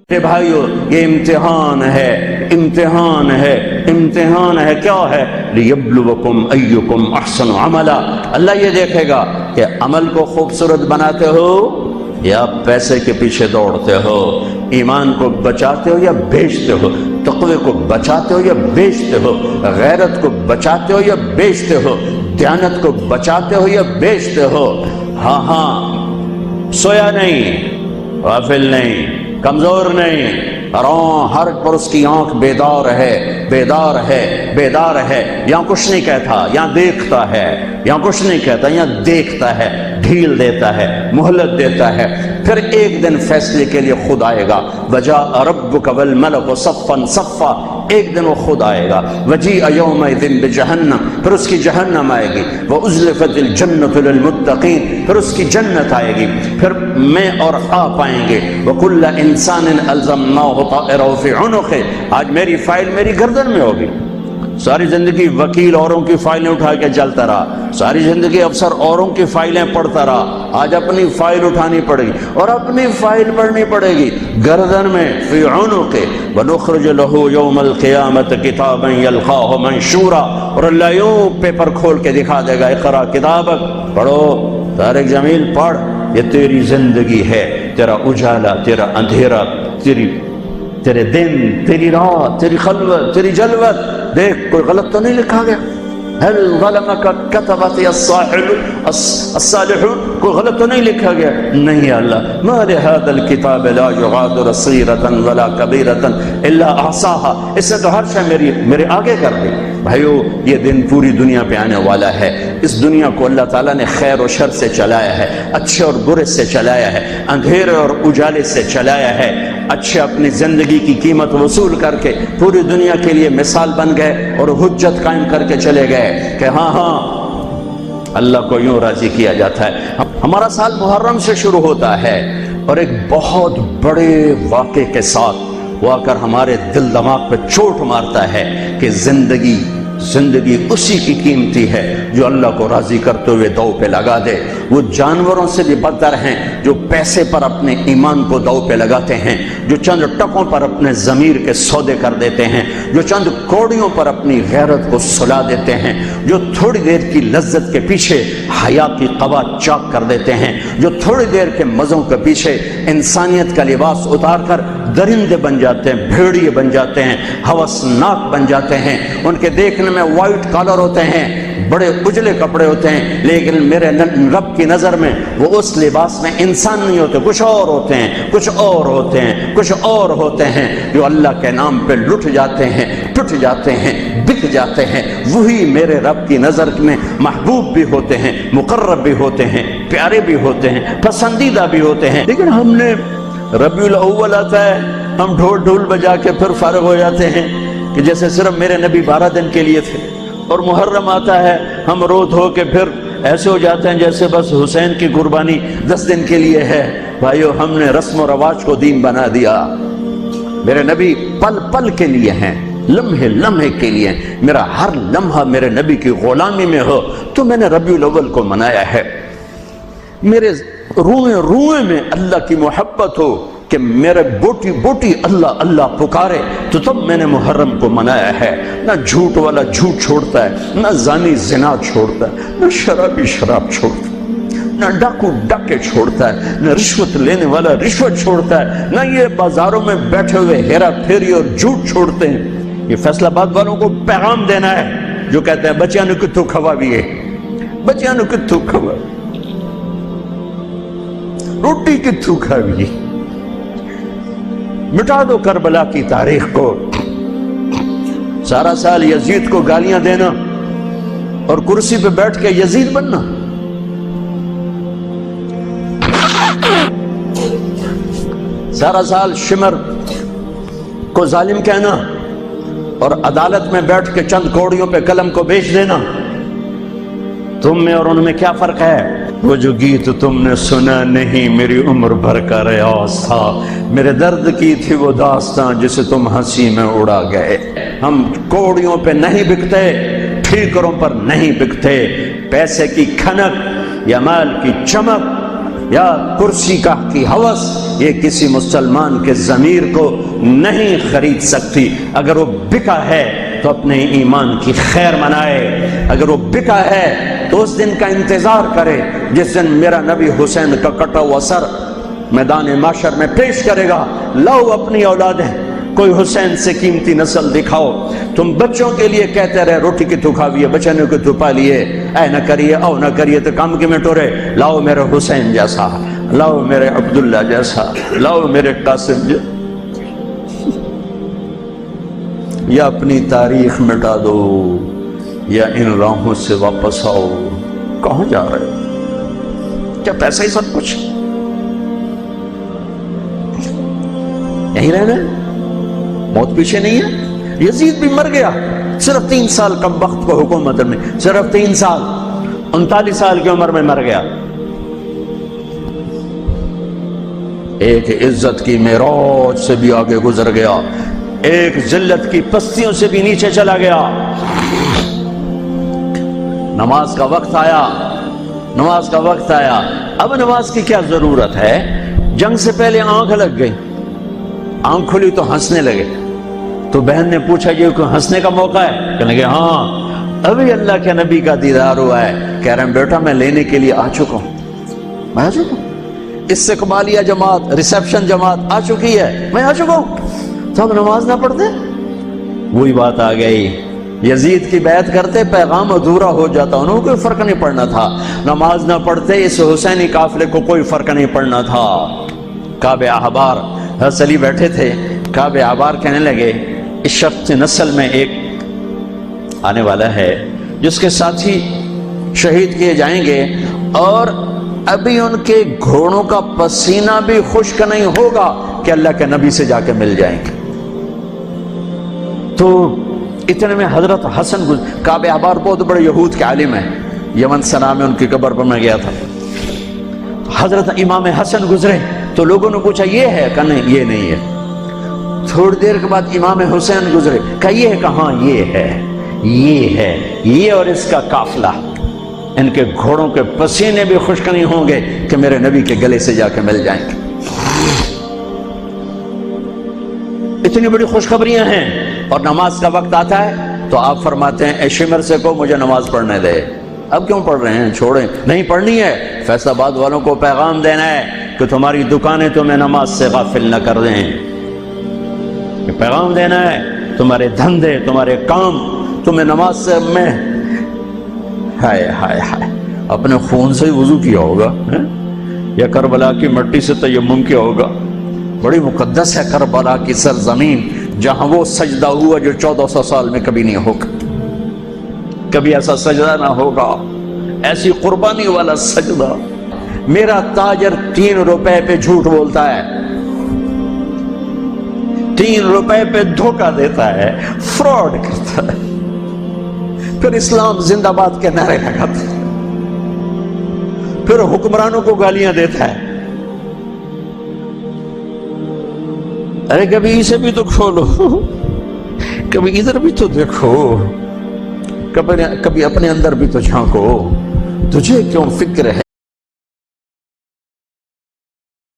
میرے بھائیو یہ امتحان ہے، امتحان ہے، امتحان ہے۔ کیا ہے؟ لیبلوکم ایکم احسن عملا۔ اللہ یہ دیکھے گا کہ عمل کو خوبصورت بناتے ہو یا پیسے کے پیچھے دوڑتے ہو، ایمان کو بچاتے ہو یا بیچتے ہو، تقوی کو بچاتے ہو یا بیچتے ہو، غیرت کو بچاتے ہو یا بیچتے ہو، دیانت کو بچاتے ہو یا بیچتے ہو۔ ہاں ہاں، سویا نہیں، غافل نہیں، کمزور نہیں، ہر پر اس کی آنکھ بیدار ہے، بیدار ہے، بیدار ہے۔ یہاں کچھ نہیں کہتا، یہاں دیکھتا ہے، یہاں کچھ نہیں کہتا، یہاں دیکھتا ہے، ڈھیل دیتا ہے، مہلت دیتا ہے۔ پھر ایک دن فیصلے کے لیے خود آئے گا، وجاء ربک والملک صفا صفا، ایک دن وہ خود آئے گا۔ وجیء یومئذ بجہنم، پھر اس کی جہنم آئے گی، وازلفت الجنۃ للمتقین، پھر اس کی جنت آئے گی، پھر میں اور آپ آئیں گے۔ وکل انسان الزمناہ طائرہ فی عنقہ، آج میری فائل میری گردن میں ہوگی۔ ساری زندگی وکیل اوروں کی فائلیں اٹھا کے چلتا رہا، ساری زندگی افسر اوروں کی فائلیں پڑھتا رہا، آج اپنی فائل اٹھانی پڑے گی اور اپنی فائل پڑھنی پڑے گی گردن میں، فی عنقہ۔ ونخرج له یوم القیامۃ کتابا یلقاہ منشورا، اور اللہ یوں پیپر کھول کے دکھا دے گا، اقرا کتابک، پڑھو طارق جمیل پڑھ، یہ تیری زندگی ہے، تیرا اجالا، تیرا اندھیرا، تیرے دن، تیری رات، تیری خلوت، تیری جلوت۔ دیکھ کوئی غلط تو نہیں لکھا گیا؟ هل ظلمك كتبت الصالحون، کوئی غلط تو نہیں لکھا گیا؟ نہیں اللہ، ما لهذا الكتاب لا يغادر صغيرة ولا كبيرة الا احصاها، اس نے تو ہر شے میرے آگے کر دی۔ بھائیو یہ دن پوری دنیا پہ آنے والا ہے، اس دنیا کو اللہ تعالیٰ نے خیر و شر سے چلایا ہے، اچھے اور برے سے چلایا ہے، اندھیرے اور اجالے سے چلایا ہے۔ اچھے اپنی زندگی کی قیمت وصول کر کے پوری دنیا کے لیے مثال بن گئے اور حجت قائم کر کے چلے گئے کہ ہاں ہاں اللہ کو یوں راضی کیا جاتا ہے۔ ہمارا سال محرم سے شروع ہوتا ہے اور ایک بہت بڑے واقعے کے ساتھ وہ آ کر ہمارے دل دماغ پہ چوٹ مارتا ہے کہ زندگی اسی کی قیمتی ہے جو اللہ کو راضی کرتے ہوئے دو پہ لگا دے۔ وہ جانوروں سے بھی بدتر ہیں جو پیسے پر اپنے ایمان کو دو پہ لگاتے ہیں، جو چند ٹکوں پر اپنے ضمیر کے سودے کر دیتے ہیں، جو چند کوڑیوں پر اپنی غیرت کو سلا دیتے ہیں، جو تھوڑی دیر کی لذت کے پیچھے حیا کی قبا چاک کر دیتے ہیں، جو تھوڑی دیر کے مزوں کے پیچھے انسانیت کا لباس اتار کر درندے بن جاتے ہیں، بھیڑیے بن جاتے ہیں، ہوسناک بن جاتے ہیں۔ ان کے دیکھنے میں وائٹ کالر ہوتے ہیں، بڑے اجلے کپڑے ہوتے ہیں، لیکن میرے رب کی نظر میں وہ اس لباس میں انسان نہیں ہوتے، کچھ اور ہوتے ہیں، کچھ اور ہوتے ہیں، کچھ اور ہوتے ہیں، جو اللہ کے نام پہ لٹ جاتے ہیں، ٹوٹ جاتے ہیں، بک جاتے ہیں۔ وہی میرے رب کی نظر میں محبوب بھی ہوتے ہیں، مقرب بھی ہوتے ہیں، پیارے بھی ہوتے ہیں، پسندیدہ بھی ہوتے ہیں۔ لیکن ہم نے ربیع الاول آتا ہے، ہم ڈھول بجا کے پھر فارغ ہو جاتے ہیں کہ جیسے صرف میرے نبی 12 دن کے لیے تھے، اور محرم آتا ہے ہم رو دھو کے پھر ایسے ہو جاتے ہیں جیسے بس حسین کی قربانی 10 دن کے لیے ہے۔ بھائیو ہم نے رسم و رواج کو دین بنا دیا۔ میرے نبی پل پل کے لیے ہیں، لمحے لمحے کے لیے۔ میرا ہر لمحہ میرے نبی کی غلامی میں ہو تو میں نے ربیع الاول کو منایا ہے۔ میرے روئے روئے میں اللہ کی محبت ہو کہ میرے بوٹی بوٹی اللہ اللہ پکارے تو تب میں نے محرم کو منایا ہے۔ نہ جھوٹ والا جھوٹ چھوڑتا ہے، نہ زانی زنا چھوڑتا ہے، نہ شرابی شراب چھوڑتا ہے، نہ ڈاکو ڈاکے چھوڑتا ہے، نہ رشوت لینے والا رشوت چھوڑتا ہے، نہ یہ بازاروں میں بیٹھے ہوئے ہیرا پھیری اور جھوٹ چھوڑتے ہیں۔ یہ فیصلہ آباد والوں کو پیغام دینا ہے جو کہتے ہیں بچیاں نو کتھوں کھوا بھی ہے، بچیاں نو کتھوں کھوا، روٹی کتھوں کھا بھی، مٹا دو کربلا کی تاریخ کو۔ سارا سال یزید کو گالیاں دینا اور کرسی پہ بیٹھ کے یزید بننا، سارا سال شمر کو ظالم کہنا اور عدالت میں بیٹھ کے چند کوڑیوں پہ قلم کو بیچ دینا۔ تم میں اور ان میں کیا فرق ہے؟ وہ جو گیت تم نے سنا نہیں میری عمر بھر کا ریاض تھا، میرے درد کی تھی وہ داستان جسے تم ہنسی میں اڑا گئے۔ ہم کوڑیوں پہ نہیں بکتے، ٹھیکروں پر نہیں بکتے۔ پیسے کی کھنک یا مال کی چمک یا کرسی کا کی ہوس یہ کسی مسلمان کے ضمیر کو نہیں خرید سکتی. اگر وہ بکا ہے تو اپنے ایمان کی خیر منائے، اگر وہ بکا ہے تو اس دن کا انتظار کرے جس دن میرا نبی حسین کا کٹا ہوا سر میدان محشر میں پیش کرے گا. لاؤ اپنی اولادیں، کوئی حسین سے قیمتی نسل دکھاؤ. تم بچوں کے لیے کہتے رہے روٹی کی تو کھاویے، بچنے کو تو پالیے، اے نہ کریے او نہ کریے تو کام کی میں ٹورے. لاؤ میرے حسین جیسا، لاؤ میرے عبداللہ جیسا، لاؤ میرے قاسم جیسا. یا اپنی تاریخ مٹا دو یا ان راہوں سے واپس آؤ. کہاں جا رہے ہو؟ کیا پیسہ ہی سب کچھ؟ یہیں رہنا ہے؟ موت پیچھے نہیں ہے؟ یزید بھی مر گیا صرف 3 سال کم وقت کو حکومت میں، صرف 3 سال، 39 سال کی عمر میں مر گیا. ایک عزت کی معراج سے بھی آگے گزر گیا، ایک ذلت کی پستیوں سے بھی نیچے چلا گیا. نماز کا وقت آیا، نماز کا وقت آیا. اب نماز کی کیا ضرورت ہے؟ جنگ سے پہلے آنکھ لگ گئی، آنکھ کھلی تو ہنسنے لگے. تو بہن نے پوچھا یہ کوئی ہنسنے کا موقع ہے؟ کہنے لگے ہاں ابھی اللہ کے نبی کا دیدار ہوا ہے. کہہ رہے ہیں بیٹا میں لینے کے لیے آ چکا ہوں، میں آ چکا ہوں. استقبالیہ جماعت، ریسیپشن جماعت آ چکی ہے، میں آ چکا ہوں. تو ہم نماز نہ پڑھتے؟ وہی بات آ گئی. یزید کی بیعت کرتے پیغام ادھورا ہو جاتا، انہوں کو کوئی فرق نہیں پڑنا تھا. نماز نہ پڑھتے اس حسینی قافلے کو کوئی فرق نہیں پڑنا تھا. کعب احبار حضرت علی بیٹھے تھے، کعب احبار کہنے لگے اس شخص نسل میں ایک آنے والا ہے جس کے ساتھی شہید کیے جائیں گے اور ابھی ان کے گھوڑوں کا پسینہ بھی خشک نہیں ہوگا کہ اللہ کے نبی سے جا کے مل جائیں گے. تو اتنے میں حضرت حسن کعب احبار بہت بڑے یہود کے عالم ہیں، یمن سنا میں ان کی قبر پر میں گیا تھا. حضرت امام حسن گزرے تو لوگوں نے پوچھا یہ ہے؟ کہ نہیں یہ نہیں ہے. تھوڑی دیر کے بعد امام حسین گزرے، کہا یہ ہے؟ کہاں یہ ہے، یہ ہے، یہ اور اس کا قافلہ، ان کے گھوڑوں کے پسینے بھی خشک نہیں ہوں گے کہ میرے نبی کے گلے سے جا کے مل جائیں گے. اتنی بڑی خوشخبریاں ہیں. اور نماز کا وقت آتا ہے تو آپ فرماتے ہیں اے شمر سے کو مجھے نماز پڑھنے دے. اب کیوں پڑھ رہے ہیں؟ چھوڑیں، نہیں پڑھنی ہے. فیصل آباد والوں کو پیغام دینا ہے کہ تمہاری دکانیں تمہیں نماز سے غافل نہ کر دیں. یہ پیغام دینا ہے، تمہارے دھندے، تمہارے کام تمہیں نماز سے میں ہائے ہائے ہائے اپنے خون سے ہی وضو کیا ہوگا یا کربلا کی مٹی سے تیمم کیا ہوگا. بڑی مقدس ہے کربلا کی سرزمین جہاں وہ سجدہ ہوا جو 1400 سال میں کبھی نہیں ہوگا. کبھی ایسا سجدہ نہ ہوگا، ایسی قربانی والا سجدہ. میرا تاجر 3 روپے پہ جھوٹ بولتا ہے، 3 روپے پہ دھوکہ دیتا ہے، فراڈ کرتا ہے، پھر اسلام زندہ باد کے نعرے لگاتا ہے، پھر حکمرانوں کو گالیاں دیتا ہے. ارے کبھی اسے بھی تو کھولو، کبھی ادھر بھی تو دیکھو، کبھی اپنے اندر بھی تو جھانکو. تجھے کیوں فکر ہے